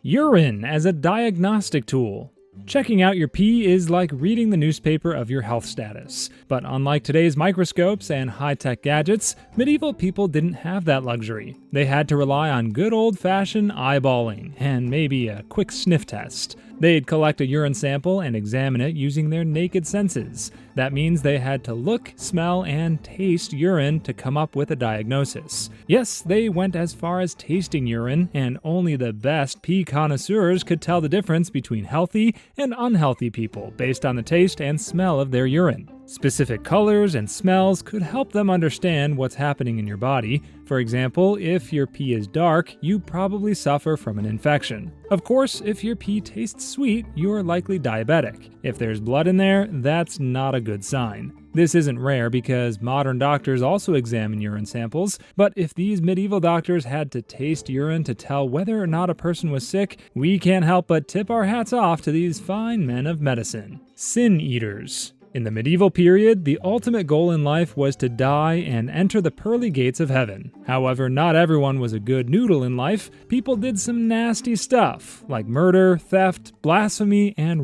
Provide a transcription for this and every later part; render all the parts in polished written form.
Urine as a diagnostic tool. Checking out your pee is like reading the newspaper of your health status. But unlike today's microscopes and high-tech gadgets, medieval people didn't have that luxury. They had to rely on good old-fashioned eyeballing and maybe a quick sniff test. They'd collect a urine sample and examine it using their naked senses. That means they had to look, smell, and taste urine to come up with a diagnosis. Yes, they went as far as tasting urine, and only the best pee connoisseurs could tell the difference between healthy and unhealthy people based on the taste and smell of their urine. Specific colors and smells could help them understand what's happening in your body. For example, if your pee is dark, you probably suffer from an infection. Of course, if your pee tastes sweet, you're likely diabetic. If there's blood in there, that's not a good sign. This isn't rare because modern doctors also examine urine samples, but if these medieval doctors had to taste urine to tell whether or not a person was sick, we can't help but tip our hats off to these fine men of medicine. Sin eaters. In the medieval period, the ultimate goal in life was to die and enter the pearly gates of heaven. However, not everyone was a good noodle in life. People did some nasty stuff, like murder, theft, blasphemy, and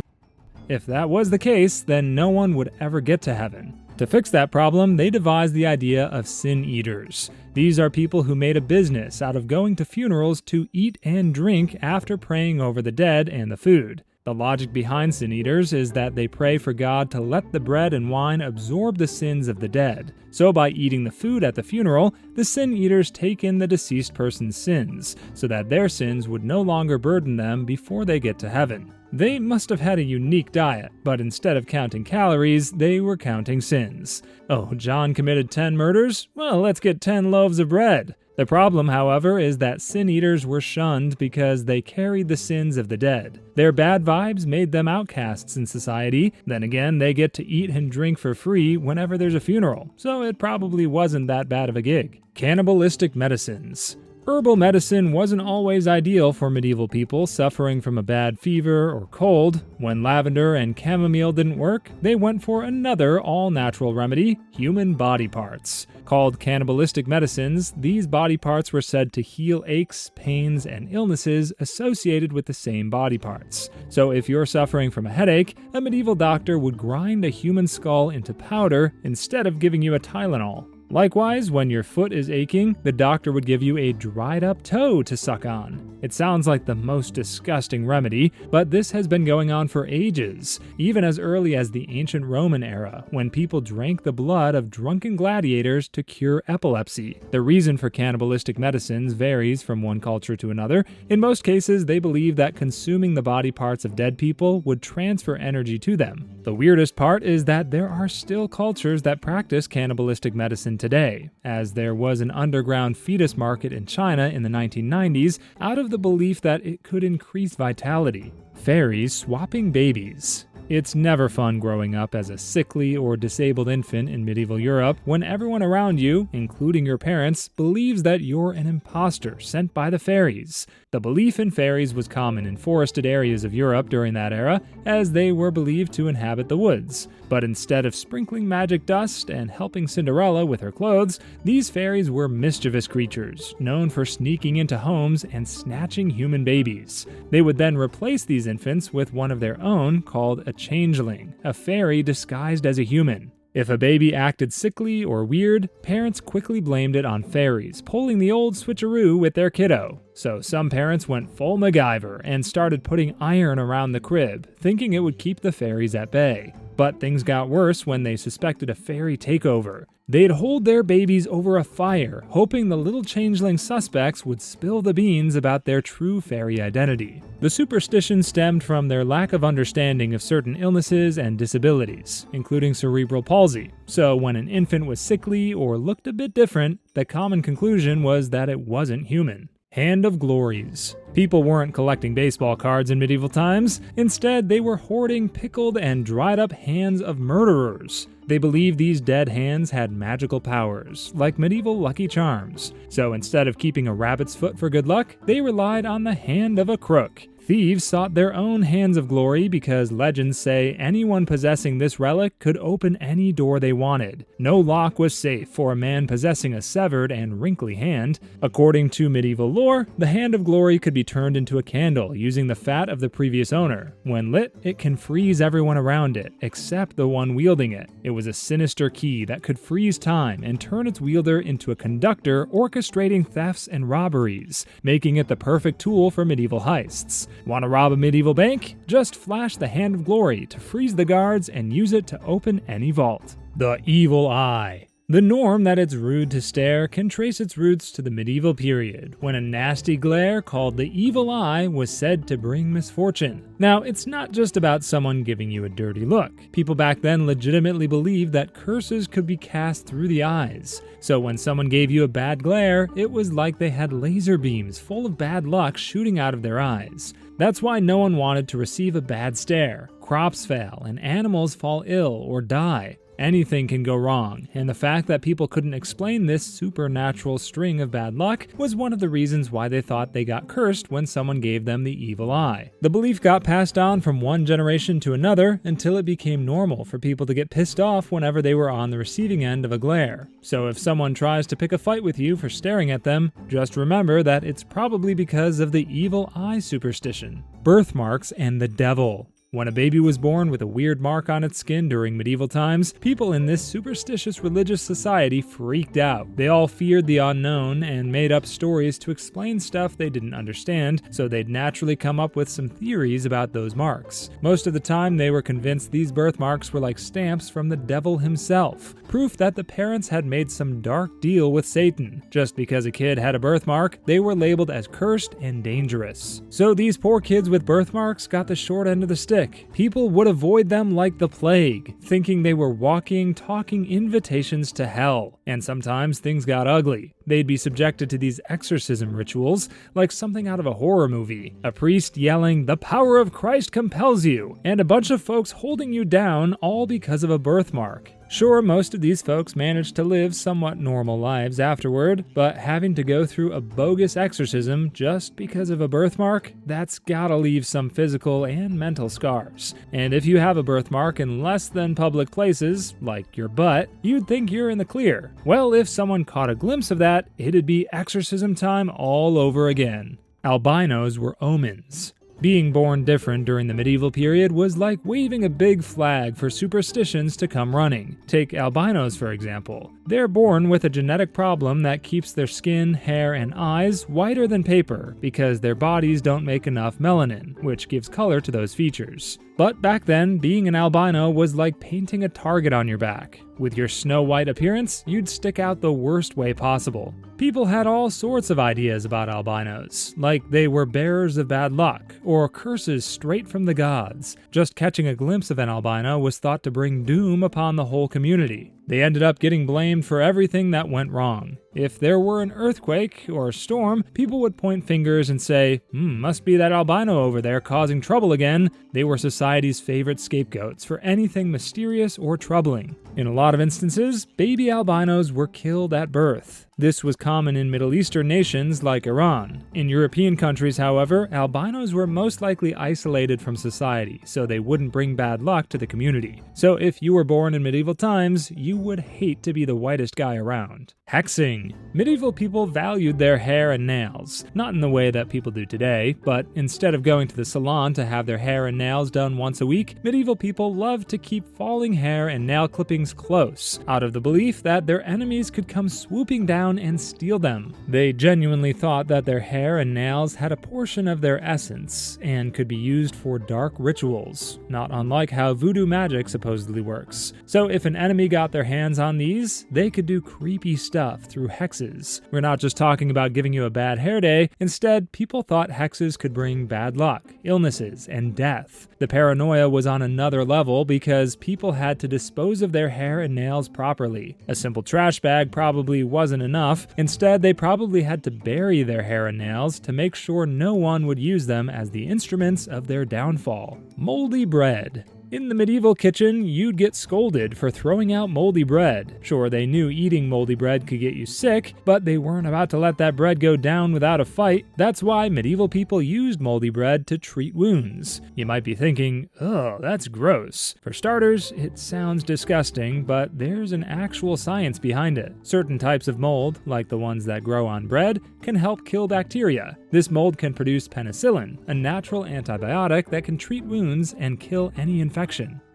if that was the case, then no one would ever get to heaven. To fix that problem, they devised the idea of sin eaters. These are people who made a business out of going to funerals to eat and drink after praying over the dead and the food. The logic behind sin eaters is that they pray for God to let the bread and wine absorb the sins of the dead. So by eating the food at the funeral, the sin eaters take in the deceased person's sins, so that their sins would no longer burden them before they get to heaven. They must have had a unique diet, but instead of counting calories, they were counting sins. Oh, John committed 10 murders? Well, let's get 10 loaves of bread. The problem, however, is that sin eaters were shunned because they carried the sins of the dead. Their bad vibes made them outcasts in society. Then again, they get to eat and drink for free whenever there's a funeral, so it probably wasn't that bad of a gig. Cannibalistic medicines. Herbal medicine wasn't always ideal for medieval people suffering from a bad fever or cold. When lavender and chamomile didn't work, they went for another all-natural remedy, human body parts. Called cannibalistic medicines, these body parts were said to heal aches, pains, and illnesses associated with the same body parts. So if you're suffering from a headache, a medieval doctor would grind a human skull into powder instead of giving you a Tylenol. Likewise, when your foot is aching, the doctor would give you a dried-up toe to suck on. It sounds like the most disgusting remedy, but this has been going on for ages, even as early as the ancient Roman era, when people drank the blood of drunken gladiators to cure epilepsy. The reason for cannibalistic medicines varies from one culture to another. In most cases, they believe that consuming the body parts of dead people would transfer energy to them. The weirdest part is that there are still cultures that practice cannibalistic medicine today, as there was an underground fetus market in China in the 1990s out of the belief that it could increase vitality. Fairies swapping babies. It's never fun growing up as a sickly or disabled infant in medieval Europe when everyone around you, including your parents, believes that you're an imposter sent by the fairies. The belief in fairies was common in forested areas of Europe during that era, as they were believed to inhabit the woods. But instead of sprinkling magic dust and helping Cinderella with her clothes, these fairies were mischievous creatures, known for sneaking into homes and snatching human babies. They would then replace these infants with one of their own called a changeling, a fairy disguised as a human. If a baby acted sickly or weird, parents quickly blamed it on fairies, pulling the old switcheroo with their kiddo. So some parents went full MacGyver and started putting iron around the crib, thinking it would keep the fairies at bay. But things got worse when they suspected a fairy takeover. They'd hold their babies over a fire, hoping the little changeling suspects would spill the beans about their true fairy identity. The superstition stemmed from their lack of understanding of certain illnesses and disabilities, including cerebral palsy. So when an infant was sickly or looked a bit different, the common conclusion was that it wasn't human. Hand of Glories. People weren't collecting baseball cards in medieval times. Instead, they were hoarding pickled and dried up hands of murderers. They believed these dead hands had magical powers, like medieval lucky charms. So instead of keeping a rabbit's foot for good luck, they relied on the hand of a crook. Thieves sought their own hands of glory because legends say anyone possessing this relic could open any door they wanted. No lock was safe for a man possessing a severed and wrinkly hand. According to medieval lore, the hand of glory could be turned into a candle using the fat of the previous owner. When lit, it can freeze everyone around it, except the one wielding it. It was a sinister key that could freeze time and turn its wielder into a conductor orchestrating thefts and robberies, making it the perfect tool for medieval heists. Want to rob a medieval bank? Just flash the Hand of Glory to freeze the guards and use it to open any vault. The Evil Eye. The norm that it's rude to stare can trace its roots to the medieval period, when a nasty glare called the evil eye was said to bring misfortune. Now, it's not just about someone giving you a dirty look. People back then legitimately believed that curses could be cast through the eyes. So when someone gave you a bad glare, it was like they had laser beams full of bad luck shooting out of their eyes. That's why no one wanted to receive a bad stare. Crops fail, and animals fall ill or die. Anything can go wrong, and the fact that people couldn't explain this supernatural string of bad luck was one of the reasons why they thought they got cursed when someone gave them the evil eye. The belief got passed on from one generation to another until it became normal for people to get pissed off whenever they were on the receiving end of a glare. So if someone tries to pick a fight with you for staring at them, just remember that it's probably because of the evil eye superstition. Birthmarks and the devil. When a baby was born with a weird mark on its skin during medieval times, people in this superstitious religious society freaked out. They all feared the unknown and made up stories to explain stuff they didn't understand, so they'd naturally come up with some theories about those marks. Most of the time, they were convinced these birthmarks were like stamps from the devil himself, proof that the parents had made some dark deal with Satan. Just because a kid had a birthmark, they were labeled as cursed and dangerous. So these poor kids with birthmarks got the short end of the stick. People would avoid them like the plague, thinking they were walking, talking invitations to hell. And sometimes things got ugly. They'd be subjected to these exorcism rituals like something out of a horror movie. A priest yelling, "The power of Christ compels you," and a bunch of folks holding you down, all because of a birthmark. Sure, most of these folks managed to live somewhat normal lives afterward, but having to go through a bogus exorcism just because of a birthmark, that's gotta leave some physical and mental scars. And if you have a birthmark in less than public places, like your butt, you'd think you're in the clear. Well, if someone caught a glimpse of that, it'd be exorcism time all over again. Albinos were omens. Being born different during the medieval period was like waving a big flag for superstitions to come running. Take albinos, for example. They're born with a genetic problem that keeps their skin, hair, and eyes whiter than paper because their bodies don't make enough melanin, which gives color to those features. But back then, being an albino was like painting a target on your back. With your snow-white appearance, you'd stick out the worst way possible. People had all sorts of ideas about albinos, like they were bearers of bad luck, or curses straight from the gods. Just catching a glimpse of an albino was thought to bring doom upon the whole community. They ended up getting blamed for everything that went wrong. If there were an earthquake or a storm, people would point fingers and say, must be that albino over there causing trouble again. They were society's favorite scapegoats for anything mysterious or troubling. In a lot of instances, baby albinos were killed at birth. This was common in Middle Eastern nations like Iran. In European countries, however, albinos were most likely isolated from society, so they wouldn't bring bad luck to the community. So if you were born in medieval times, you would hate to be the whitest guy around. Hexing. Medieval people valued their hair and nails, not in the way that people do today, but instead of going to the salon to have their hair and nails done once a week, medieval people loved to keep falling hair and nail clippings close, out of the belief that their enemies could come swooping down and steal them. They genuinely thought that their hair and nails had a portion of their essence and could be used for dark rituals, not unlike how voodoo magic supposedly works. So if an enemy got their hands on these, they could do creepy stuff through hexes. We're not just talking about giving you a bad hair day. Instead, people thought hexes could bring bad luck, illnesses, and death. The paranoia was on another level because people had to dispose of their hair and nails properly. A simple trash bag probably wasn't enough. Instead, they probably had to bury their hair and nails to make sure no one would use them as the instruments of their downfall. Moldy bread. In the medieval kitchen, you'd get scolded for throwing out moldy bread. Sure, they knew eating moldy bread could get you sick, but they weren't about to let that bread go down without a fight. That's why medieval people used moldy bread to treat wounds. You might be thinking, oh, that's gross. For starters, it sounds disgusting, but there's an actual science behind it. Certain types of mold, like the ones that grow on bread, can help kill bacteria. This mold can produce penicillin, a natural antibiotic that can treat wounds and kill any infection.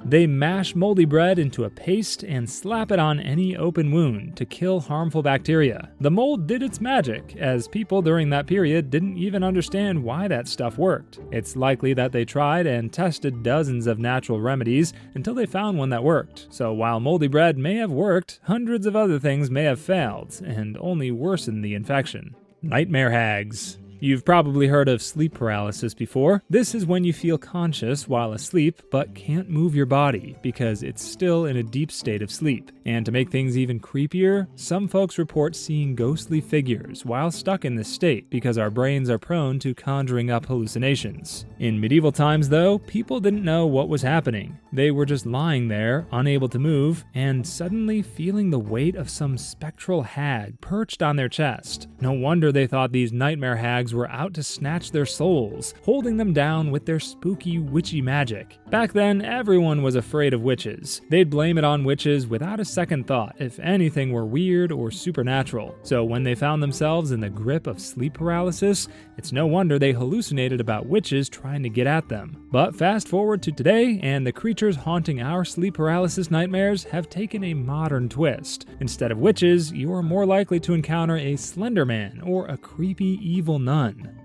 They mash moldy bread into a paste and slap it on any open wound to kill harmful bacteria. The mold did its magic, as people during that period didn't even understand why that stuff worked. It's likely that they tried and tested dozens of natural remedies until they found one that worked. So while moldy bread may have worked, hundreds of other things may have failed and only worsened the infection. Nightmare hags. You've probably heard of sleep paralysis before. This is when you feel conscious while asleep but can't move your body because it's still in a deep state of sleep. And to make things even creepier, some folks report seeing ghostly figures while stuck in this state because our brains are prone to conjuring up hallucinations. In medieval times, though, people didn't know what was happening. They were just lying there, unable to move, and suddenly feeling the weight of some spectral hag perched on their chest. No wonder they thought these nightmare hags were out to snatch their souls, holding them down with their spooky, witchy magic. Back then, everyone was afraid of witches. They'd blame it on witches without a second thought if anything were weird or supernatural. So when they found themselves in the grip of sleep paralysis, it's no wonder they hallucinated about witches trying to get at them. But fast forward to today, and the creatures haunting our sleep paralysis nightmares have taken a modern twist. Instead of witches, you are more likely to encounter a Slender Man or a creepy evil nun.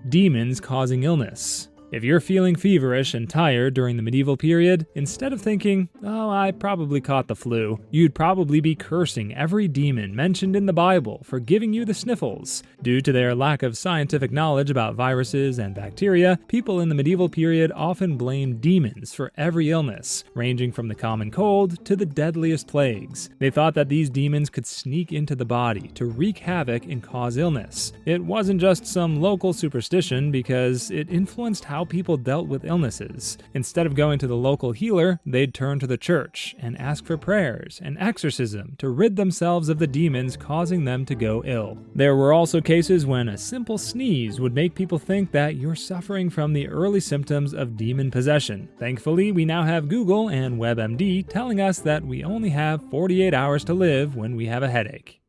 Demons causing illness. If you're feeling feverish and tired during the medieval period, instead of thinking, oh, I probably caught the flu, you'd probably be cursing every demon mentioned in the Bible for giving you the sniffles. Due to their lack of scientific knowledge about viruses and bacteria, people in the medieval period often blamed demons for every illness, ranging from the common cold to the deadliest plagues. They thought that these demons could sneak into the body to wreak havoc and cause illness. It wasn't just some local superstition because it influenced how people dealt with illnesses. Instead of going to the local healer, they'd turn to the church and ask for prayers and exorcism to rid themselves of the demons causing them to go ill. There were also cases when a simple sneeze would make people think that you're suffering from the early symptoms of demon possession. Thankfully, we now have Google and WebMD telling us that we only have 48 hours to live when we have a headache.